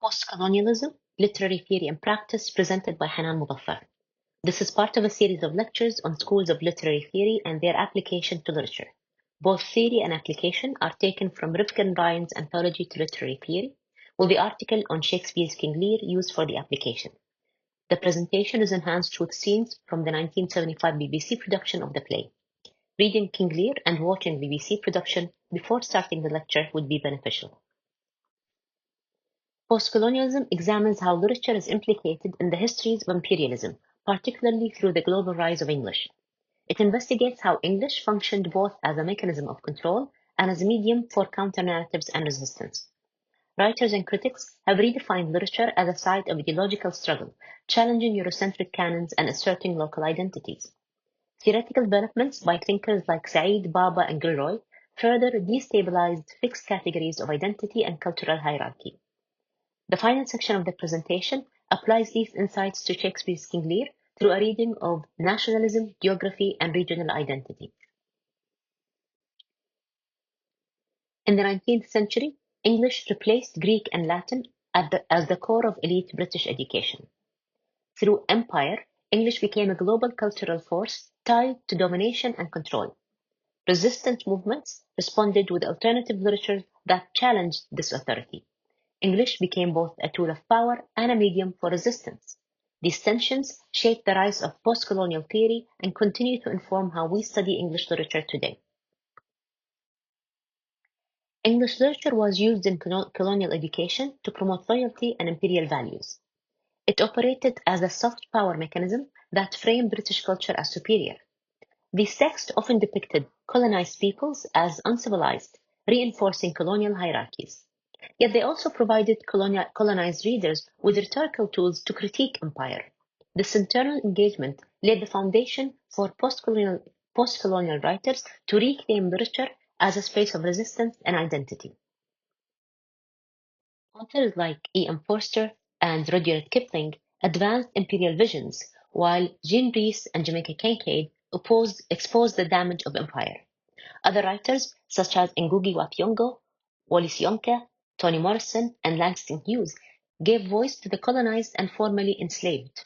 Postcolonialism, Literary Theory and Practice, presented by Hanan Mubaffar. This is part of a series of lectures on schools of literary theory and their application to literature. Both theory and application are taken from Rivkin Ryan's Anthology to Literary Theory, with the article on Shakespeare's King Lear used for the application. The presentation is enhanced with scenes from the 1975 BBC production of the play. Reading King Lear and watching BBC production before starting the lecture would be beneficial. Postcolonialism examines how literature is implicated in the histories of imperialism, particularly through the global rise of English. It investigates how English functioned both as a mechanism of control and as a medium for counter-narratives and resistance. Writers and critics have redefined literature as a site of ideological struggle, challenging Eurocentric canons and asserting local identities. Theoretical developments by thinkers like Said, Bhabha, and Gilroy further destabilized fixed categories of identity and cultural hierarchy. The final section of the presentation applies these insights to Shakespeare's King Lear through a reading of nationalism, geography, and regional identity. In the 19th century, English replaced Greek and Latin as the core of elite British education. Through empire, English became a global cultural force tied to domination and control. Resistance movements responded with alternative literature that challenged this authority. English became both a tool of power and a medium for resistance. These tensions shaped the rise of postcolonial theory and continue to inform how we study English literature today. English literature was used in colonial education to promote loyalty and imperial values. It operated as a soft power mechanism that framed British culture as superior. These texts often depicted colonized peoples as uncivilized, reinforcing colonial hierarchies. Yet they also provided colonized readers with rhetorical tools to critique empire. This internal engagement laid the foundation for postcolonial writers to reclaim literature as a space of resistance and identity. Authors like E.M. Forster and Rudyard Kipling advanced imperial visions, while Jean Rhys and Jamaica Kincaid exposed the damage of empire. Other writers, such as Ngugi wa Thiong'o, Wallace Yonke, Toni Morrison, and Langston Hughes, gave voice to the colonized and formerly enslaved.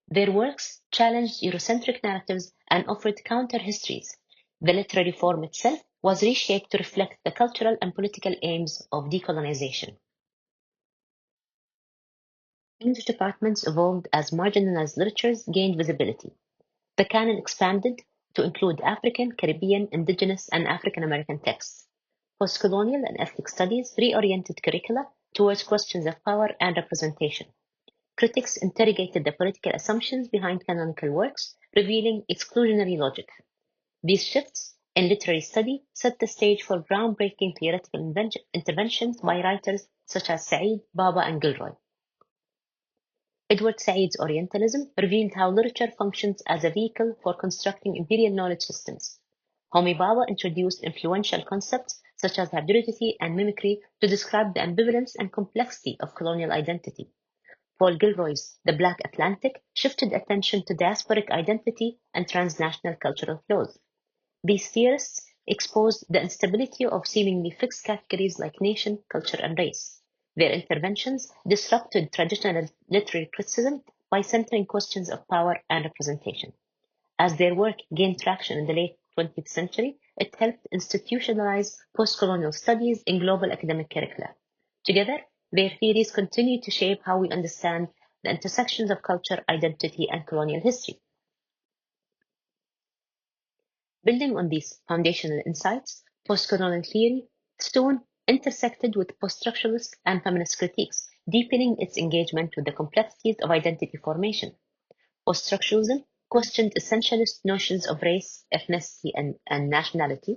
Their works challenged Eurocentric narratives and offered counter-histories. The literary form itself was reshaped to reflect the cultural and political aims of decolonization. English departments evolved as marginalized literatures gained visibility. The canon expanded to include African, Caribbean, Indigenous, and African American texts. Postcolonial and ethnic studies reoriented curricula towards questions of power and representation. Critics interrogated the political assumptions behind canonical works, revealing exclusionary logic. These shifts in literary study set the stage for groundbreaking theoretical interventions by writers such as Said, Bhabha, and Gilroy. Edward Said's Orientalism revealed how literature functions as a vehicle for constructing imperial knowledge systems. Homi Bhabha introduced influential concepts such as hybridity and mimicry to describe the ambivalence and complexity of colonial identity. Paul Gilroy's The Black Atlantic shifted attention to diasporic identity and transnational cultural flows. These theorists exposed the instability of seemingly fixed categories like nation, culture, and race. Their interventions disrupted traditional literary criticism by centering questions of power and representation. As their work gained traction in the late 20th century, it helped institutionalize postcolonial studies in global academic curricula. Together, their theories continue to shape how we understand the intersections of culture, identity, and colonial history. Building on these foundational insights, postcolonial theory soon intersected with post-structuralist and feminist critiques, deepening its engagement with the complexities of identity formation. Post-structuralism questioned essentialist notions of race, ethnicity, and nationality.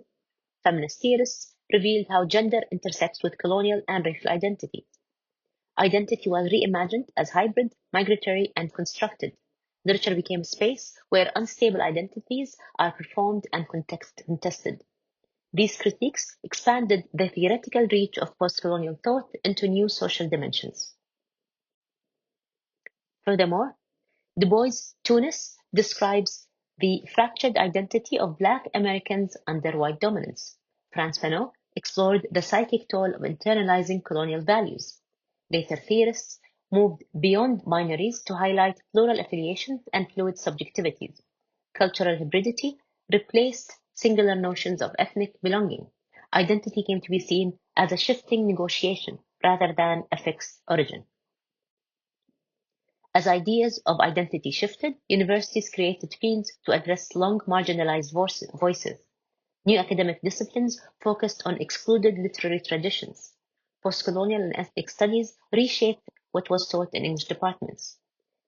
Feminist theorists revealed how gender intersects with colonial and racial identity. Identity was reimagined as hybrid, migratory, and constructed. Literature became a space where unstable identities are performed and contested. These critiques expanded the theoretical reach of postcolonial thought into new social dimensions. Furthermore, Du Bois' Tunis describes the fractured identity of Black Americans under white dominance. Frantz Fanon explored the psychic toll of internalizing colonial values. Later theorists moved beyond binaries to highlight plural affiliations and fluid subjectivities. Cultural hybridity replaced singular notions of ethnic belonging. Identity came to be seen as a shifting negotiation rather than a fixed origin. As ideas of identity shifted, universities created fields to address long marginalized voices. New academic disciplines focused on excluded literary traditions. Postcolonial and ethnic studies reshaped what was taught in English departments.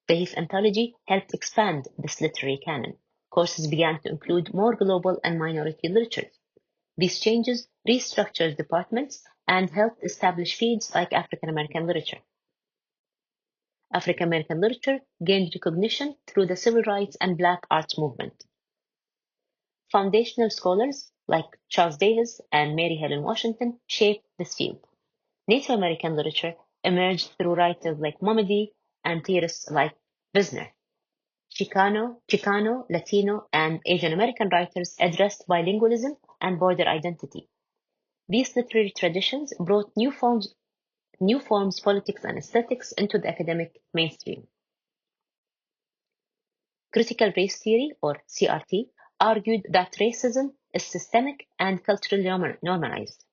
Bayes' Anthology helped expand this literary canon. Courses began to include more global and minority literatures. These changes restructured departments and helped establish fields like African American literature. African American literature gained recognition through the civil rights and Black arts movement. Foundational scholars like Charles Davis and Mary Helen Washington shaped this field. Native American literature emerged through writers like Mommady and theorists like Wisner. Chicano, Latino, and Asian American writers addressed bilingualism and border identity. These literary traditions brought new forms, politics, and aesthetics into the academic mainstream. Critical race theory, or CRT, argued that racism is systemic and culturally normalized.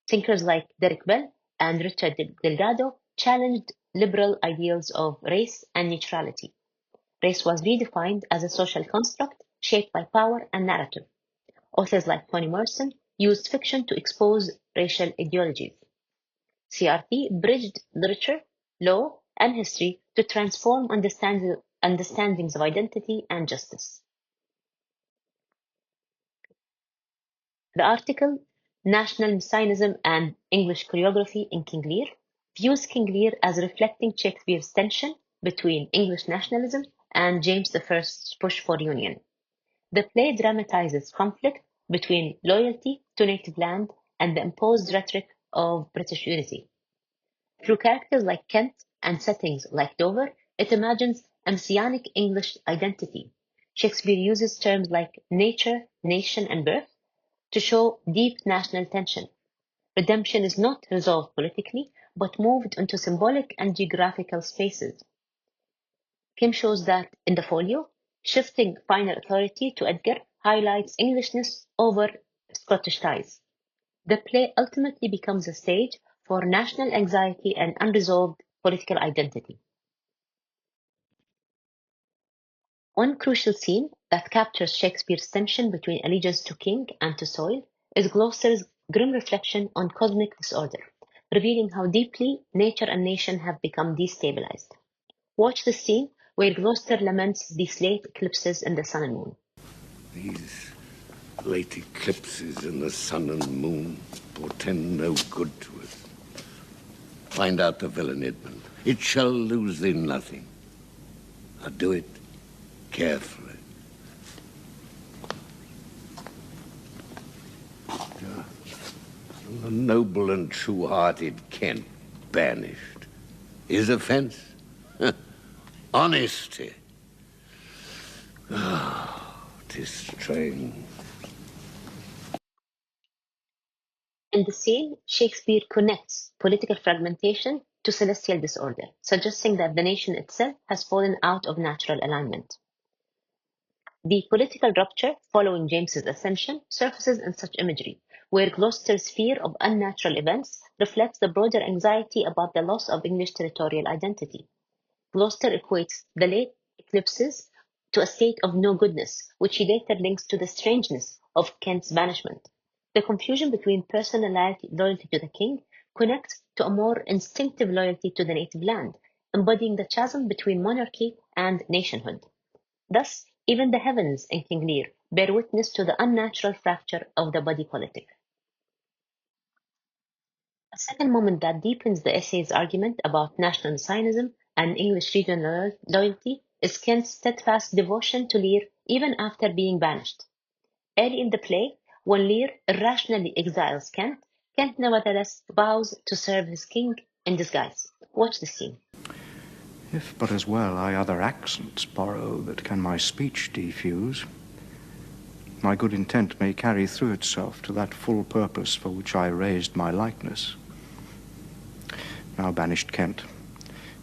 Thinkers like Derek Bell and Richard Delgado challenged liberal ideals of race and neutrality. Race was redefined as a social construct shaped by power and narrative. Authors like Toni Morrison used fiction to expose racial ideologies. CRT bridged literature, law, and history to transform understandings of identity and justice. The article, National Messianism and English Choreography in King Lear, views King Lear as reflecting Shakespeare's tension between English nationalism and James I's push for union. The play dramatizes conflict between loyalty to native land and the imposed rhetoric of British unity. Through characters like Kent and settings like Dover, it imagines a messianic English identity. Shakespeare uses terms like nature, nation, and birth to show deep national tension. Redemption is not resolved politically, but moved into symbolic and geographical spaces. Kim shows that in the folio, shifting final authority to Edgar highlights Englishness over Scottish ties. The play ultimately becomes a stage for national anxiety and unresolved political identity. One crucial scene that captures Shakespeare's tension between allegiance to king and to soil is Gloucester's grim reflection on cosmic disorder, revealing how deeply nature and nation have become destabilized. Watch the scene where Gloucester laments these late eclipses in the sun and moon. These late eclipses in the sun and moon portend no good to us. Find out the villain, Edmund. It shall lose thee nothing. Now do it carefully. The noble and true-hearted Kent banished. His offense? Honesty. Oh, 'tis strange. In the scene, Shakespeare connects political fragmentation to celestial disorder, suggesting that the nation itself has fallen out of natural alignment. The political rupture following James's ascension surfaces in such imagery, where Gloucester's fear of unnatural events reflects the broader anxiety about the loss of English territorial identity. Gloucester equates the late eclipses to a state of no goodness, which he later links to the strangeness of Kent's banishment. The confusion between personal loyalty to the king connects to a more instinctive loyalty to the native land, embodying the chasm between monarchy and nationhood. Thus, even the heavens in King Lear bear witness to the unnatural fracture of the body politic. A second moment that deepens the essay's argument about national Zionism and English regional loyalty is Kent's steadfast devotion to Lear even after being banished. Early in the play, when Lear irrationally exiles Kent, Kent nevertheless vows to serve his king in disguise. Watch the scene. If but as well I other accents borrow that can my speech diffuse, my good intent may carry through itself to that full purpose for which I raised my likeness. now banished Kent,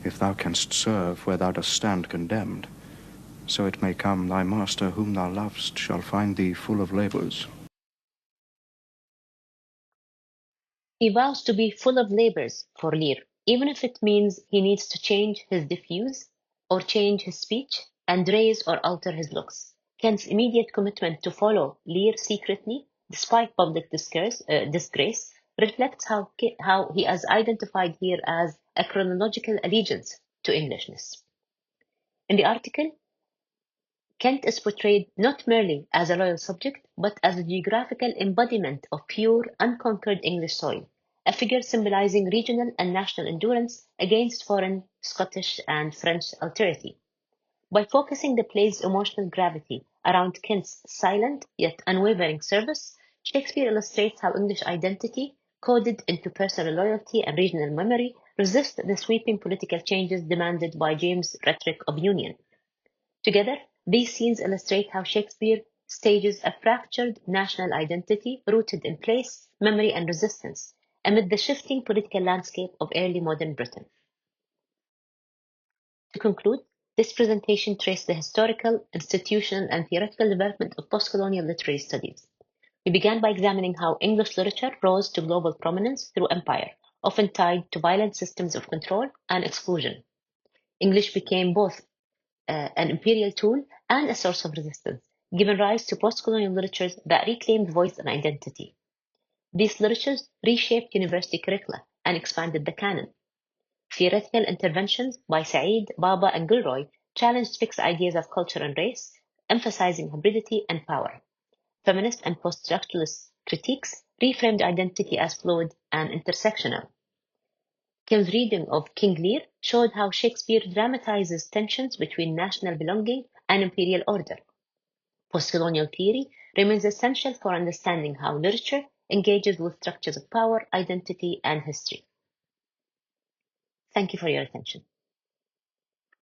if thou canst serve where thou dost stand condemned, so it may come thy master whom thou lovest shall find thee full of labours. He vows to be full of labours for Lear, even if it means he needs to change his diffuse or change his speech and raise or alter his looks. Kent's immediate commitment to follow Lear secretly, despite public disgrace, reflects how he has identified here as a chronological allegiance to Englishness. In the article, Kent is portrayed not merely as a loyal subject, but as a geographical embodiment of pure, unconquered English soil, a figure symbolizing regional and national endurance against foreign, Scottish, and French alterity. By focusing the play's emotional gravity around Kent's silent yet unwavering service, Shakespeare illustrates how English identity, coded into personal loyalty and regional memory, resists the sweeping political changes demanded by James' rhetoric of union. Together, these scenes illustrate how Shakespeare stages a fractured national identity rooted in place, memory, and resistance amid the shifting political landscape of early modern Britain. To conclude, this presentation traced the historical, institutional, and theoretical development of postcolonial literary studies. We began by examining how English literature rose to global prominence through empire, often tied to violent systems of control and exclusion. English became both an imperial tool and a source of resistance, giving rise to postcolonial literatures that reclaimed voice and identity. These literatures reshaped university curricula and expanded the canon. Theoretical interventions by Said, Bhabha, and Gilroy challenged fixed ideas of culture and race, emphasizing hybridity and power. Feminist and post-structuralist critiques reframed identity as fluid and intersectional. Kim's reading of King Lear showed how Shakespeare dramatizes tensions between national belonging and imperial order. Postcolonial theory remains essential for understanding how literature engages with structures of power, identity, and history. Thank you for your attention.